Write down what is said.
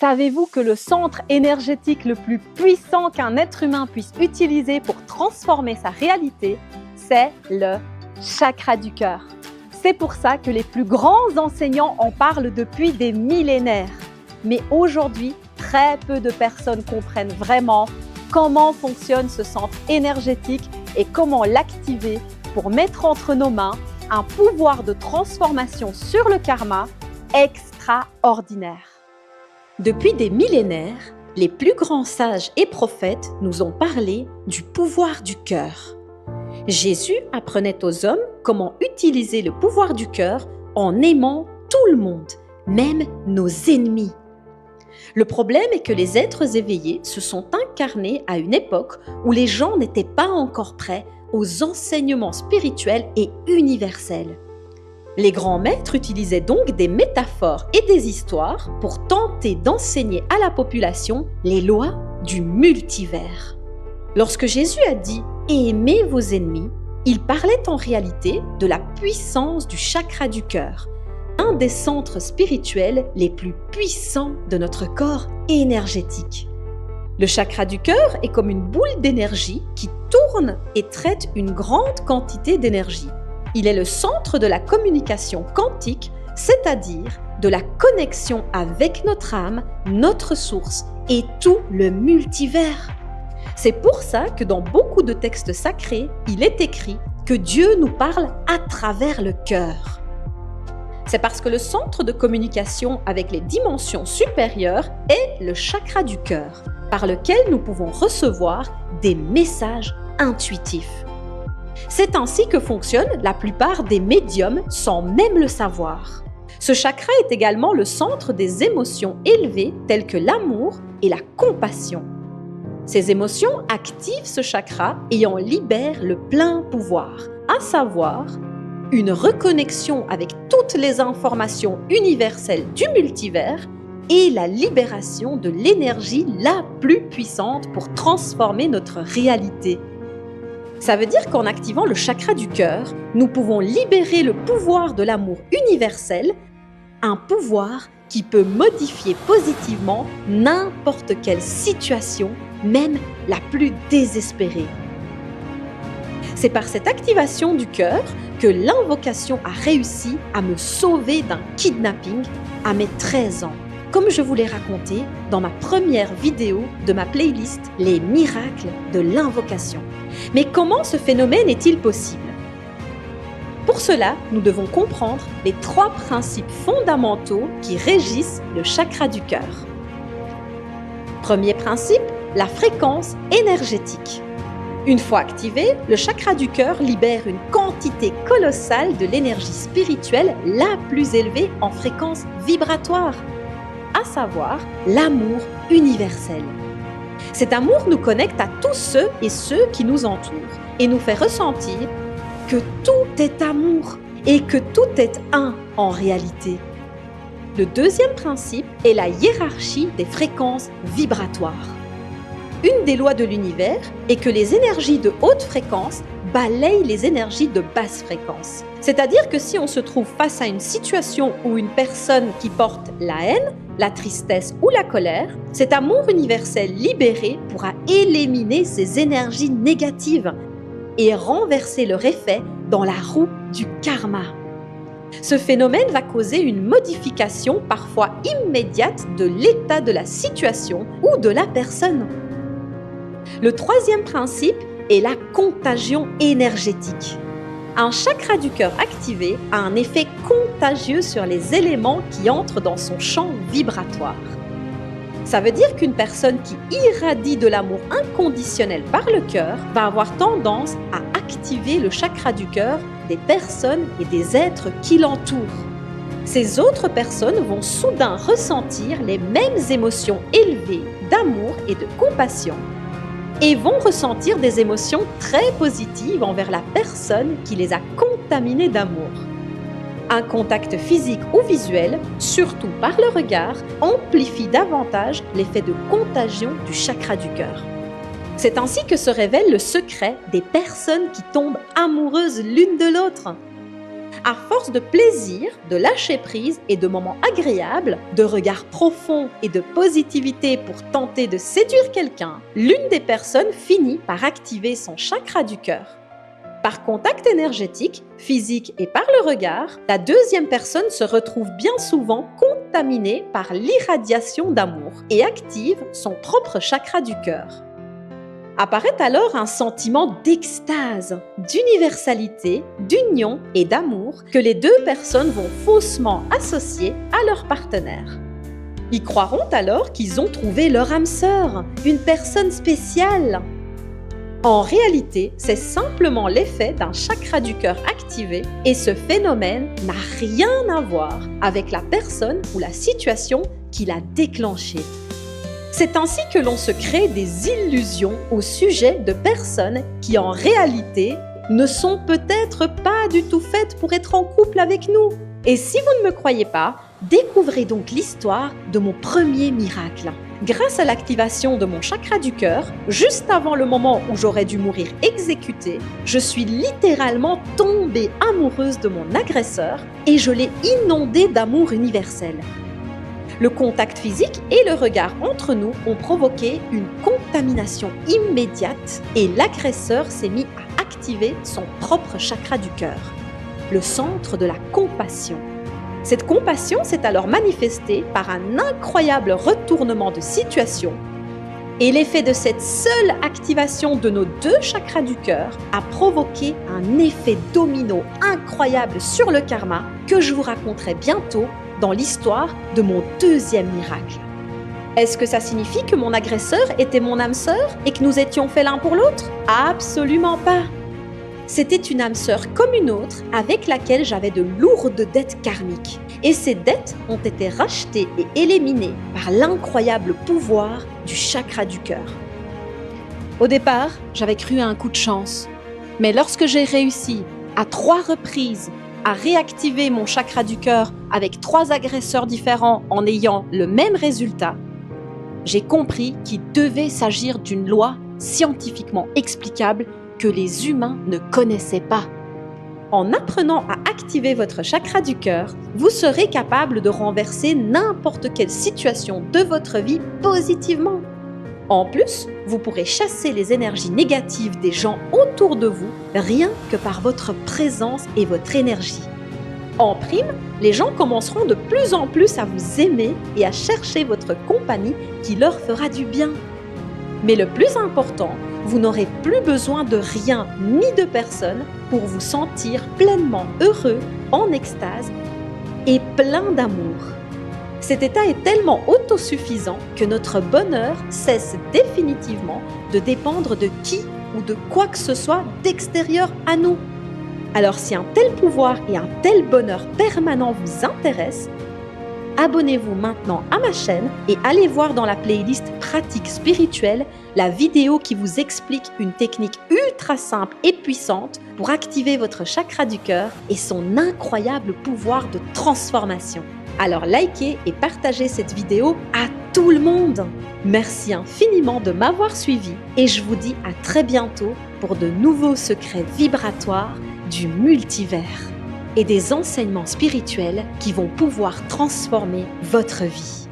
Savez-vous que le centre énergétique le plus puissant qu'un être humain puisse utiliser pour transformer sa réalité, c'est le chakra du cœur. C'est pour ça que les plus grands enseignants en parlent depuis des millénaires. Mais aujourd'hui, très peu de personnes comprennent vraiment comment fonctionne ce centre énergétique et comment l'activer pour mettre entre nos mains un pouvoir de transformation sur le karma extraordinaire. Depuis des millénaires, les plus grands sages et prophètes nous ont parlé du pouvoir du cœur. Jésus apprenait aux hommes comment utiliser le pouvoir du cœur en aimant tout le monde, même nos ennemis. Le problème est que les êtres éveillés se sont incarnés à une époque où les gens n'étaient pas encore prêts aux enseignements spirituels et universels. Les grands maîtres utilisaient donc des métaphores et des histoires pour tenter d'enseigner à la population les lois du multivers. Lorsque Jésus a dit « aimez vos ennemis », il parlait en réalité de la puissance du chakra du cœur, un des centres spirituels les plus puissants de notre corps énergétique. Le chakra du cœur est comme une boule d'énergie qui tourne et traite une grande quantité d'énergie. Il est le centre de la communication quantique, c'est-à-dire de la connexion avec notre âme, notre source et tout le multivers. C'est pour ça que dans beaucoup de textes sacrés, il est écrit que Dieu nous parle à travers le cœur. C'est parce que le centre de communication avec les dimensions supérieures est le chakra du cœur, par lequel nous pouvons recevoir des messages intuitifs. C'est ainsi que fonctionnent la plupart des médiums sans même le savoir. Ce chakra est également le centre des émotions élevées telles que l'amour et la compassion. Ces émotions activent ce chakra et en libèrent le plein pouvoir, à savoir une reconnexion avec toutes les informations universelles du multivers et la libération de l'énergie la plus puissante pour transformer notre réalité. Ça veut dire qu'en activant le chakra du cœur, nous pouvons libérer le pouvoir de l'amour universel, un pouvoir qui peut modifier positivement n'importe quelle situation, même la plus désespérée. C'est par cette activation du cœur que l'invocation a réussi à me sauver d'un kidnapping à mes 13 ans, comme je vous l'ai raconté dans ma première vidéo de ma playlist « Les miracles de l'invocation ». Mais comment ce phénomène est-il possible? Pour cela, nous devons comprendre les 3 principes fondamentaux qui régissent le chakra du cœur. Premier principe, la fréquence énergétique. Une fois activé, le chakra du cœur libère une quantité colossale de l'énergie spirituelle la plus élevée en fréquence vibratoire, à savoir l'amour universel. Cet amour nous connecte à tous ceux et ceux qui nous entourent et nous fait ressentir que tout est amour et que tout est un en réalité. Le deuxième principe est la hiérarchie des fréquences vibratoires. Une des lois de l'univers est que les énergies de haute fréquence balayent les énergies de basse fréquence. C'est-à-dire que si on se trouve face à une situation où une personne qui porte la haine, la tristesse ou la colère, cet amour universel libéré pourra éliminer ces énergies négatives et renverser leur effet dans la roue du karma. Ce phénomène va causer une modification parfois immédiate de l'état de la situation ou de la personne. Le troisième principe est la contagion énergétique. Un chakra du cœur activé a un effet contagieux sur les éléments qui entrent dans son champ vibratoire. Ça veut dire qu'une personne qui irradie de l'amour inconditionnel par le cœur va avoir tendance à activer le chakra du cœur des personnes et des êtres qui l'entourent. Ces autres personnes vont soudain ressentir les mêmes émotions élevées d'amour et de compassion et vont ressentir des émotions très positives envers la personne qui les a contaminées d'amour. Un contact physique ou visuel, surtout par le regard, amplifie davantage l'effet de contagion du chakra du cœur. C'est ainsi que se révèle le secret des personnes qui tombent amoureuses l'une de l'autre. À force de plaisir, de lâcher prise et de moments agréables, de regards profonds et de positivité pour tenter de séduire quelqu'un, l'une des personnes finit par activer son chakra du cœur. Par contact énergétique, physique et par le regard, la deuxième personne se retrouve bien souvent contaminée par l'irradiation d'amour et active son propre chakra du cœur. Apparaît alors un sentiment d'extase, d'universalité, d'union et d'amour que les deux personnes vont faussement associer à leur partenaire. Ils croiront alors qu'ils ont trouvé leur âme sœur, une personne spéciale. En réalité, c'est simplement l'effet d'un chakra du cœur activé et ce phénomène n'a rien à voir avec la personne ou la situation qui l'a déclenché. C'est ainsi que l'on se crée des illusions au sujet de personnes qui en réalité ne sont peut-être pas du tout faites pour être en couple avec nous. Et si vous ne me croyez pas, découvrez donc l'histoire de mon premier miracle. Grâce à l'activation de mon chakra du cœur, juste avant le moment où j'aurais dû mourir exécutée, je suis littéralement tombée amoureuse de mon agresseur et je l'ai inondé d'amour universel. Le contact physique et le regard entre nous ont provoqué une contamination immédiate et l'agresseur s'est mis à activer son propre chakra du cœur, le centre de la compassion. Cette compassion s'est alors manifestée par un incroyable retournement de situation et l'effet de cette seule activation de nos deux chakras du cœur a provoqué un effet domino incroyable sur le karma que je vous raconterai bientôt dans l'histoire de mon deuxième miracle. Est-ce que ça signifie que mon agresseur était mon âme sœur et que nous étions faits l'un pour l'autre? Absolument pas! C'était une âme sœur comme une autre avec laquelle j'avais de lourdes dettes karmiques. Et ces dettes ont été rachetées et éliminées par l'incroyable pouvoir du chakra du cœur. Au départ, j'avais cru à un coup de chance. Mais lorsque j'ai réussi à 3 reprises à réactiver mon chakra du cœur avec 3 agresseurs différents en ayant le même résultat, j'ai compris qu'il devait s'agir d'une loi scientifiquement explicable que les humains ne connaissaient pas. En apprenant à activer votre chakra du cœur, vous serez capable de renverser n'importe quelle situation de votre vie positivement. En plus, vous pourrez chasser les énergies négatives des gens autour de vous rien que par votre présence et votre énergie. En prime, les gens commenceront de plus en plus à vous aimer et à chercher votre compagnie qui leur fera du bien. Mais le plus important, vous n'aurez plus besoin de rien ni de personne pour vous sentir pleinement heureux, en extase et plein d'amour. Cet état est tellement autosuffisant que notre bonheur cesse définitivement de dépendre de qui ou de quoi que ce soit d'extérieur à nous. Alors si un tel pouvoir et un tel bonheur permanent vous intéressent, abonnez-vous maintenant à ma chaîne et allez voir dans la playlist Pratique spirituelle la vidéo qui vous explique une technique ultra simple et puissante pour activer votre chakra du cœur et son incroyable pouvoir de transformation. Alors likez et partagez cette vidéo à tout le monde. Merci infiniment de m'avoir suivi et je vous dis à très bientôt pour de nouveaux secrets vibratoires du multivers et des enseignements spirituels qui vont pouvoir transformer votre vie.